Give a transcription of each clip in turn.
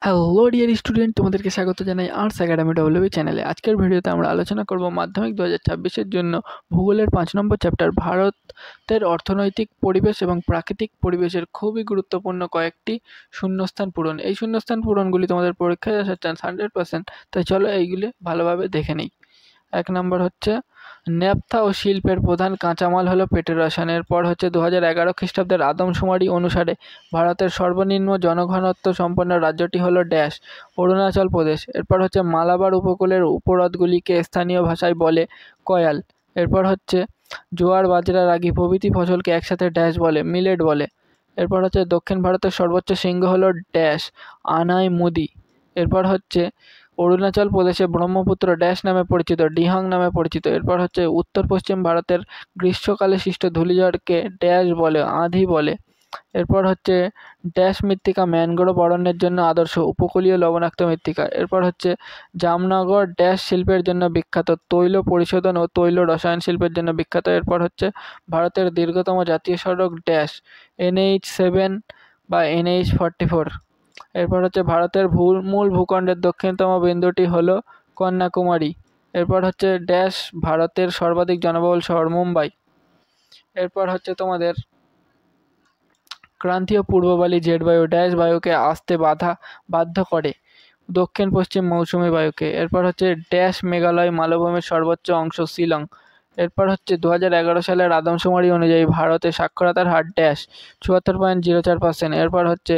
Hello dear student, তোমাদেরকে স্বাগত জানাই আর্টস একাডেমি ডব্লিউবি চ্যানেলে। আজকের ভিডিওতে আমরা আলোচনা করব মাধ্যমিক 2026-এর জন্য ভূগোলের 5 নম্বর চ্যাপ্টার ভারতের অর্থনৈতিক পরিবেশ এবং প্রাকৃতিক পরিবেশের খুবই গুরুত্বপূর্ণ কয়েকটি শূন্যস্থান পূরণ। এই শূন্যস্থান পূরণগুলি তোমাদের পরীক্ষায় আসার চান্স 100%, তাই চলো এইগুলি ভালোভাবে দেখে নিই। 1 নম্বর হচ্ছে ন্যাপথা ও শিল্পের প্রধান কাঁচামাল হলো পেট্রোরসায়ন। এরপর হচ্ছে 2011 খ্রিস্টাব্দের আদমশুমারি অনুসারে ভারতের সর্বনিম্ন জনঘনত্ব সম্পন্ন রাজ্যটি হলো ড্যাশ, অরুণাচল প্রদেশ। এরপর হচ্ছে মালাবার উপকূলের উপহ্রদগুলিকে স্থানীয় ভাষায় বলে কয়াল। এরপর হচ্ছে জোয়ার, বাজরা, রাগি প্রভৃতি ফসলকে একসাথে ড্যাশ বলে, মিলেট বলে। এরপর হচ্ছে দক্ষিণ ভারতের সর্বোচ্চ শৃঙ্গ হলো ড্যাশ, আনাই মুদি। এরপর হচ্ছে অরুণাচল প্রদেশে ব্রহ্মপুত্র ড্যাশ নামে পরিচিত, ডিহাং নামে পরিচিত। এরপর হচ্ছে উত্তর পশ্চিম ভারতের গ্রীষ্মকালে সৃষ্ট ধূলিঝড়কে ড্যাশ বলে, আঁধি বলে। এরপর হচ্ছে ড্যাশ মৃত্তিকা ম্যানগ্রোভ অরণ্যের জন্য আদর্শ, উপকূলীয় লবণাক্ত মৃত্তিকা। এরপর হচ্ছে জামনগর ড্যাশ শিল্পের জন্য বিখ্যাত, তৈল পরিশোধন ও তৈল রসায়ন শিল্পের জন্য বিখ্যাত। এরপর হচ্ছে ভারতের দীর্ঘতম জাতীয় সড়ক ড্যাশ, NH7 বা NH44। এরপর হচ্ছে ভারতের মূল ভূখণ্ডের দক্ষিণতম বিন্দুটি হলো কন্যাকুমারী। এরপর হচ্ছে ড্যাশ ভারতের সর্বাধিক জনবহুল শহর, মুম্বাই। এরপর হচ্ছে তোমাদের ক্রান্তীয় পূর্ববালি জেট বায়ু ড্যাশ বায়ুকে আসতে বাধ্য করে, দক্ষিণ পশ্চিম মৌসুমী বায়ুকে। এরপর হচ্ছে ড্যাশ মেঘালয় মালভূমির সর্বোচ্চ অংশ, শিলং। এরপর হচ্ছে 2011 সালের আদমশুমারি অনুযায়ী ভারতে সাক্ষরতার হার ড্যাশ 74.04%। এরপর হচ্ছে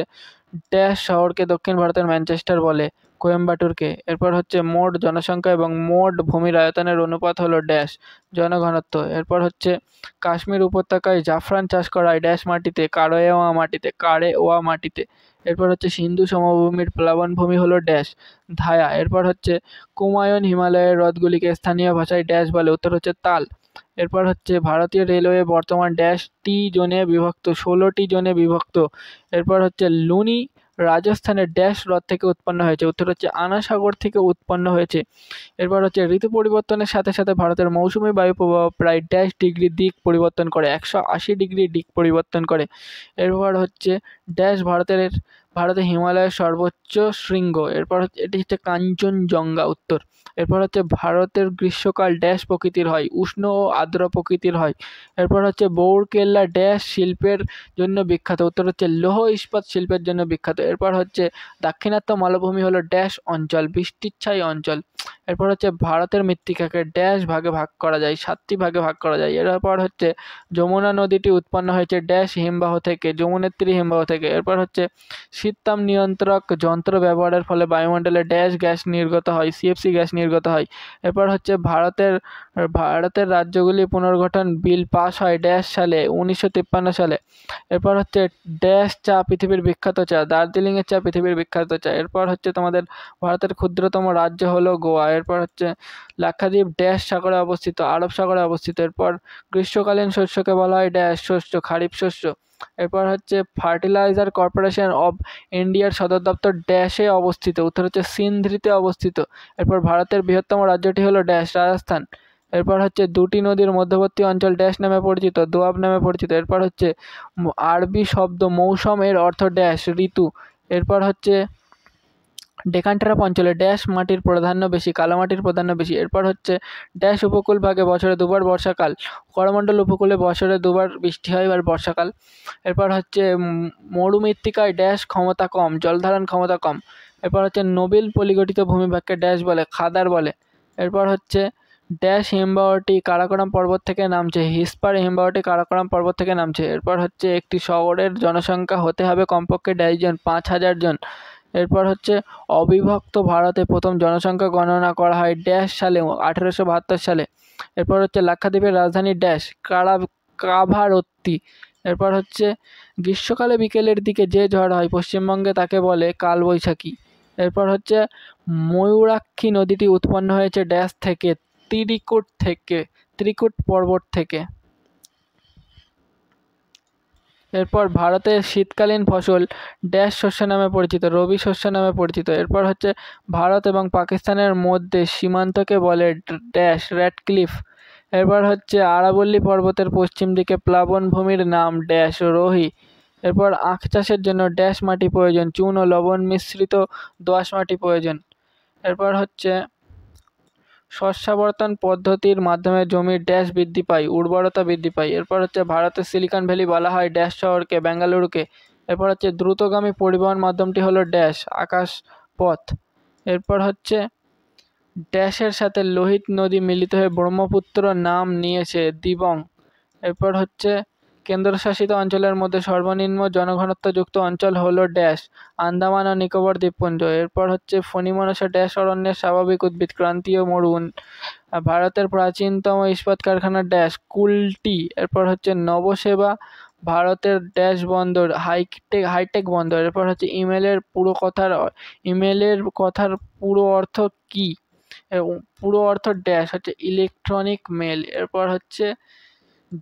ড্যাশ শহরকে দক্ষিণ ভারতের ম্যানচেস্টার বলে, কোয়েম্বাটুরকে। এরপর হচ্ছে মোট জনসংখ্যা এবং মোট ভূমির আয়তনের অনুপাত হলো ড্যাশ, জনঘনত্ব। এরপর হচ্ছে কাশ্মীর উপত্যকায় জাফরান চাষ করা হয় ড্যাশ মাটিতে, কারেওয়া মাটিতে। এরপর হচ্ছে সিন্ধু সমভূমির প্লাবনভূমি হলো ড্যাশ, ধায়া। এরপর হচ্ছে কুমায়ুন হিমালয়ের হ্রদগুলিকে স্থানীয় ভাষায় ড্যাশ বলে, উত্তর হচ্ছে তাল। এরপর হচ্ছে ভারতীয় রেলওয়ে বর্তমান ড্যাশটি জোনে বিভক্ত, 16টি জোনে বিভক্ত। এরপর হচ্ছে লুনি রাজস্থানের ড্যাশ হ্রদ থেকে উৎপন্ন হয়েছে, উত্তর হচ্ছে আনা সাগর থেকে উৎপন্ন হয়েছে। এরপর হচ্ছে ঋতু পরিবর্তনের সাথে সাথে ভারতের মৌসুমী বায়ু প্রবাহ প্রায় ড্যাশ ডিগ্রি দিক পরিবর্তন করে, 180 ডিগ্রি দিক পরিবর্তন করে। এরপর হচ্ছে ড্যাশ ভারতের হিমালয়ের সর্বোচ্চ শৃঙ্গ। এরপর এটি হচ্ছে কাঞ্চনজঙ্ঘা, উত্তর। এরপর হচ্ছে ভারতের গ্রীষ্মকাল ড্যাশ প্রকৃতির হয়, উষ্ণ ও আর্দ্র প্রকৃতির হয়। এরপর হচ্ছে বৌরকেল্লা ড্যাশ শিল্পের জন্য বিখ্যাত, উত্তর হচ্ছে লৌহ ইস্পাত শিল্পের জন্য বিখ্যাত। এরপর হচ্ছে দাক্ষিণাত্য মালভূমি হলো ড্যাশ অঞ্চল, বৃষ্টিচ্ছায়ী অঞ্চল। এরপর হচ্ছে ভারতের মৃত্তিকাকে ড্যাশ ভাগে ভাগ করা যায়, 7টি ভাগে ভাগ করা যায়। এরপর হচ্ছে যমুনা নদীটি উৎপন্ন হয়েছে ড্যাশ হিমবাহ থেকে, যমুনেত্রী হিমবাহ থেকে। এরপর হচ্ছে শীততাপ নিয়ন্ত্রক যন্ত্র ব্যবহারের ফলে বায়ুমণ্ডলে ড্যাশ গ্যাস নির্গত হয়, CFC গ্যাস নির্গত হয়। এরপর হচ্ছে ভারতের রাজ্যগুলি পুনর্গঠন বিল পাস হয় ড্যাশ সালে, 1953 সালে। এরপর হচ্ছে ড্যাশ চা পৃথিবীর বিখ্যাত চা, দার্জিলিংয়ের চা পৃথিবীর বিখ্যাত চা। এরপর হচ্ছে তোমাদের ভারতের ক্ষুদ্রতম রাজ্য হলো গোয়া। এরপর হচ্ছে লাক্ষাদ্বীপ ড্যাশ সাগরে অবস্থিত, আরব সাগরে অবস্থিত। এরপর গ্রীষ্মকালীন শস্যকে বলা হয় ড্যাশ শস্য, খারিফ শস্য। এরপর হচ্ছে ফার্টিলাইজার কর্পোরেশন অব ইন্ডিয়ার সদর দপ্তর ড্যাশে অবস্থিত, উত্তর হচ্ছে সিন্ধরিতে অবস্থিত। এরপর ভারতের বৃহত্তম রাজ্যটি হলো ড্যাশ, রাজস্থান। এরপর হচ্ছে দুটি নদীর মধ্যবর্তী অঞ্চল ড্যাশ নামে পরিচিত, দোয়াব নামে পরিচিত। এরপর হচ্ছে আরবি শব্দ মৌসম এর অর্থ ড্যাশ, ঋতু। এরপর হচ্ছে ডেকান ট্র্যাপ অঞ্চলে ড্যাশ মাটির প্রাধান্য বেশি, কালো মাটির প্রাধান্য বেশি। এরপর হচ্ছে ড্যাশ উপকূল ভাগে বছরে দুবার বর্ষাকাল, করমণ্ডল উপকূলে বছরে দুবার বৃষ্টি হয়, আর বর্ষাকাল। এরপর হচ্ছে মরুমৃত্তিকায় ড্যাশ ক্ষমতা কম, জলধারণ ক্ষমতা কম। এরপর হচ্ছে নোবেল পলিগঠিত ভূমিভাগকে ড্যাশ বলে, খাদার বলে। এরপর হচ্ছে ড্যাশ হিমবাহটি কারাকোরাম পর্বত থেকে নামছে, হিসপার হিমবাহটি কারাকোরাম পর্বত থেকে নামছে। এরপর হচ্ছে একটি শহরের জনসংখ্যা হতে হবে কমপক্ষে 2.5 জন, 5,000 জন। এরপর হচ্ছে অবিভক্ত ভারতে প্রথম জনসংখ্যা গণনা করা হয় ড্যাশ সালে, 1872 সালে। এরপর হচ্ছে লাক্ষাদ্বীপের রাজধানী ড্যাশ, কাভারত্তি। এরপর হচ্ছে গ্রীষ্মকালে বিকেলের দিকে যে ঝড় হয় পশ্চিমবঙ্গে তাকে বলে কালবৈশাখী। এরপর হচ্ছে ময়ূরাক্ষী নদীটি উৎপন্ন হয়েছে ড্যাশ থেকে, ত্রিকুট পর্বত থেকে। এরপর ভারতের শীতকালীন ফসল ড্যাশ শস্য নামে পরিচিত, রবি শস্য নামে পরিচিত। এরপর হচ্ছে ভারত এবং পাকিস্তানের মধ্যে সীমান্তকে বলে ড্যাশ, র্যাডক্লিফ। এরপর হচ্ছে আরাবল্লী পর্বতের পশ্চিম দিকে প্লাবনভূমির নাম ড্যাশ, রোহি। এরপর আখ চাষের জন্য ড্যাশ মাটি প্রয়োজন, চুন ও লবণ মিশ্রিত দোআঁশ মাটি প্রয়োজন। এরপর হচ্ছে শস্যাবর্তন পদ্ধতির মাধ্যমে জমির ড্যাশ বৃদ্ধি পায়, উর্বরতা বৃদ্ধি পায়। এরপর হচ্ছে ভারতের সিলিকন ভ্যালি বলা হয় ড্যাশ শহরকে, বেঙ্গালুরুকে। এরপর হচ্ছে দ্রুতগামী পরিবহন মাধ্যমটি হলো ড্যাশ, আকাশ পথ। এরপর হচ্ছে ড্যাশের সাথে লোহিত নদী মিলিত হয়ে ব্রহ্মপুত্র নাম নিয়েছে, দিবং। এরপর হচ্ছে কেন্দ্রশাসিত অঞ্চলের মধ্যে সর্বনিম্ন জনঘনত্বযুক্ত অঞ্চল হলো ড্যাশ, আন্দামান ও নিকোবর দ্বীপপুঞ্জ। এরপর হচ্ছে ফণিমনসা ড্যাশ অরণ্যের স্বাভাবিক উদ্ভিদ, ক্রান্তীয় মরু। ভারতের প্রাচীনতম ইস্পাত কারখানা ড্যাশ, কুলটি। এরপর হচ্ছে নবসেবা ভারতের ড্যাশ বন্দর, হাইটেক বন্দর। এরপর হচ্ছে ইমেলের কথার পুরো অর্থ কি? পুরো অর্থ ড্যাশ হচ্ছে ইলেকট্রনিক মেল। এরপর হচ্ছে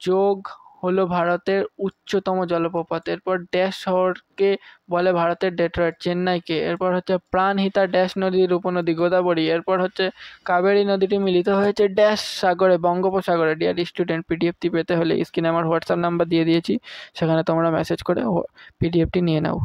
যোগ হলো ভারতের উচ্চতম জলপ্রপাত। এরপর ড্যাশ শহরকে বলে ভারতের ডেট্রয়েট, চেন্নাইকে। এরপর হচ্ছে প্রাণহিতা ড্যাশ নদীর উপনদী, গোদাবরী। এরপর হচ্ছে কাবেরী নদীটি মিলিত হয়েছে ড্যাশ সাগরে, বঙ্গোপসাগরে। ডিয়ার স্টুডেন্ট, পিডিএফটি পেতে হলে স্ক্রিনে আমার হোয়াটসঅ্যাপ নাম্বার দিয়ে দিয়েছি, সেখানে তোমরা মেসেজ করে পিডিএফটি নিয়ে নাও।